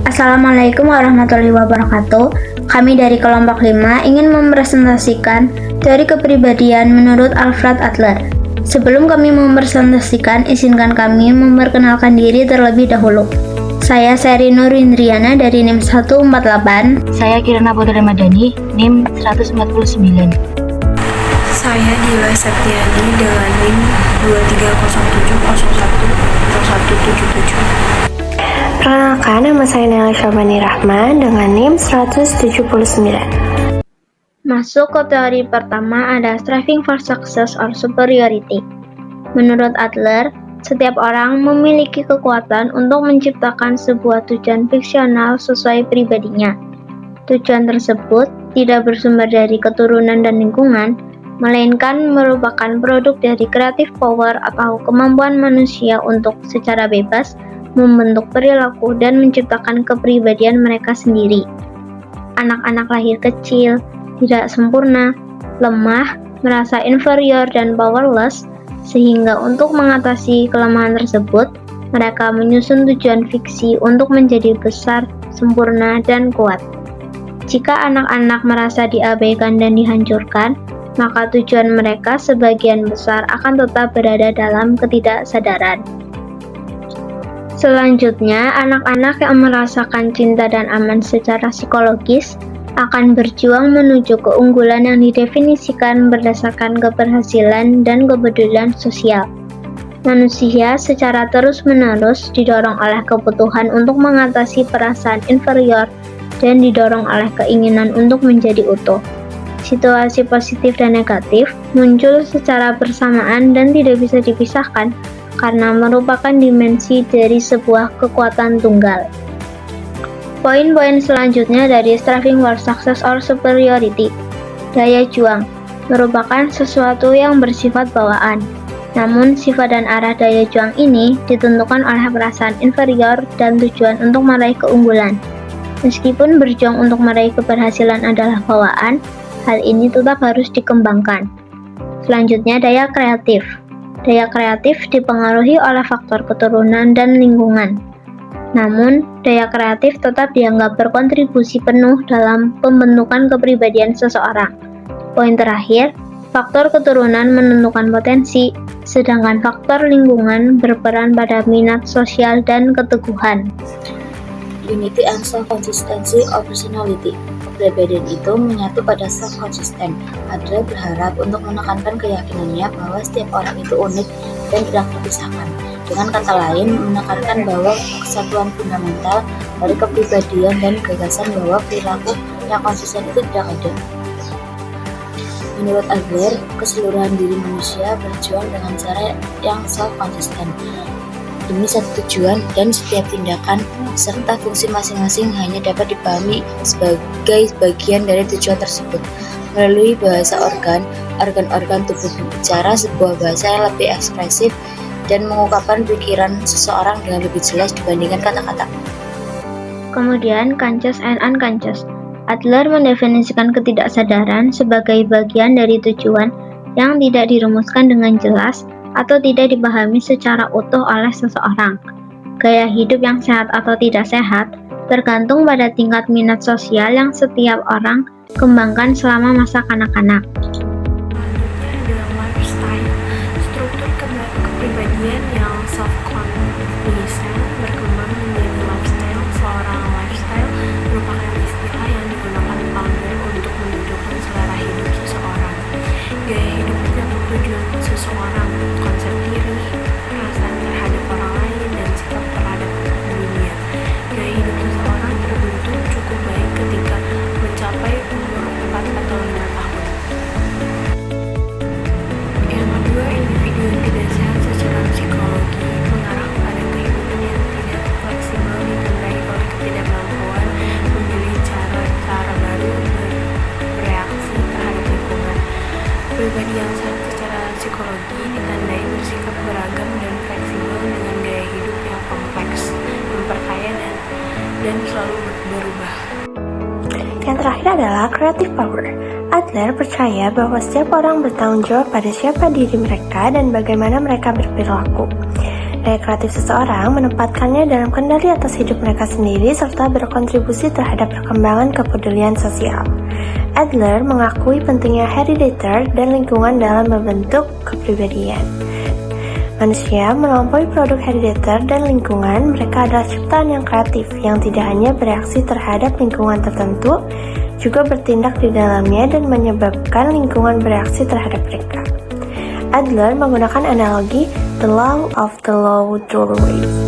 Assalamualaikum warahmatullahi wabarakatuh. Kami dari kelompok 5 ingin mempresentasikan teori kepribadian menurut Alfred Adler. Sebelum kami mempresentasikan, izinkan kami memperkenalkan diri terlebih dahulu. Saya Seri Nurindriana dari NIM 148. Saya Kirana Putri Madani, NIM 149. Saya Dila Septiani dengan NIM 2307010177. Perkenalkan, nama saya Nela Syabani Rahman dengan NIM 179. Masuk ke teori pertama ada striving for success or superiority. Menurut Adler, setiap orang memiliki kekuatan untuk menciptakan sebuah tujuan fiksional sesuai pribadinya. Tujuan tersebut tidak bersumber dari keturunan dan lingkungan, melainkan merupakan produk dari creative power atau kemampuan manusia untuk secara bebas membentuk perilaku dan menciptakan kepribadian mereka sendiri. Anak-anak lahir kecil, tidak sempurna, lemah, merasa inferior dan powerless, sehingga untuk mengatasi kelemahan tersebut, mereka menyusun tujuan fiksi untuk menjadi besar, sempurna, dan kuat. Jika anak-anak merasa diabaikan dan dihancurkan, maka tujuan mereka sebagian besar akan tetap berada dalam ketidaksadaran. Selanjutnya, anak-anak yang merasakan cinta dan aman secara psikologis akan berjuang menuju keunggulan yang didefinisikan berdasarkan keberhasilan dan kepedulian sosial. Manusia secara terus-menerus didorong oleh kebutuhan untuk mengatasi perasaan inferior dan didorong oleh keinginan untuk menjadi utuh. Situasi positif dan negatif muncul secara bersamaan dan tidak bisa dipisahkan karena merupakan dimensi dari sebuah kekuatan tunggal. Poin-poin selanjutnya dari striving for success or superiority. Daya juang merupakan sesuatu yang bersifat bawaan. Namun, sifat dan arah daya juang ini ditentukan oleh perasaan inferior dan tujuan untuk meraih keunggulan. Meskipun berjuang untuk meraih keberhasilan adalah bawaan, hal ini tetap harus dikembangkan. Selanjutnya, daya kreatif. Daya kreatif dipengaruhi oleh faktor keturunan dan lingkungan. Namun, daya kreatif tetap dianggap berkontribusi penuh dalam pembentukan kepribadian seseorang. Poin terakhir, faktor keturunan menentukan potensi, sedangkan faktor lingkungan berperan pada minat sosial dan keteguhan. Unity and self-consistency of personality. Kepribadian itu menyatu pada self-consistent. Adler berharap untuk menekankan keyakinannya bahwa setiap orang itu unik dan tidak terpisahkan. Dengan kata lain, menekankan bahwa kesatuan fundamental dari kepribadian dan gagasan bahwa perilaku yang konsisten itu tidak ada. Menurut Adler, keseluruhan diri manusia berjuang dengan cara yang self-consistent demi satu tujuan, dan setiap tindakan serta fungsi masing-masing hanya dapat dipahami sebagai bagian dari tujuan tersebut. Melalui bahasa organ-organ tubuh berbicara sebuah bahasa yang lebih ekspresif dan mengungkapkan pikiran seseorang dengan lebih jelas dibandingkan kata-kata. Kemudian, conscious and unconscious. Adler mendefinisikan ketidaksadaran sebagai bagian dari tujuan yang tidak dirumuskan dengan jelas atau tidak dipahami secara utuh oleh seseorang. Gaya hidup yang sehat atau tidak sehat tergantung pada tingkat minat sosial yang setiap orang kembangkan selama masa kanak-kanak. Selanjutnya adalah lifestyle, struktur kepribadian yang self-cognizant berkembang menjadi lifestyle. Seorang lifestyle merupakan istilah yang digunakan founder untuk menunjukkan selera hidup seseorang. Gaya hidup tergantung tujuan seseorang, konsep diri, perasaan terhadap orang lain, dan sikap terhadap dunia. Gaya hidup seseorang terbentuk cukup baik ketika mencapai umur 4 atau 5 tahun. Yang kedua, individu yang tidak sehat secara psikologi mengarah pada kehidupan yang tidak fleksibel, ditandai oleh ketidakmampuan memilih cara baru bereaksi terhadap lingkungan. Pribadi yang sehat secara psikologi ditandai bersikap beragam dan fleksibel dengan gaya hidup yang kompleks, memperkaya dan selalu berubah. Yang terakhir adalah creative power. Adler percaya bahwa setiap orang bertanggung jawab pada siapa diri mereka dan bagaimana mereka berperilaku. Daya kreatif seseorang menempatkannya dalam kendali atas hidup mereka sendiri serta berkontribusi terhadap perkembangan kepedulian sosial. Adler mengakui pentingnya hereditar dan lingkungan dalam membentuk kepribadian. Manusia melampaui produk hereditar dan lingkungan, mereka adalah ciptaan yang kreatif yang tidak hanya bereaksi terhadap lingkungan tertentu, juga bertindak di dalamnya dan menyebabkan lingkungan bereaksi terhadap mereka. Adler menggunakan analogi the law of the low doorway.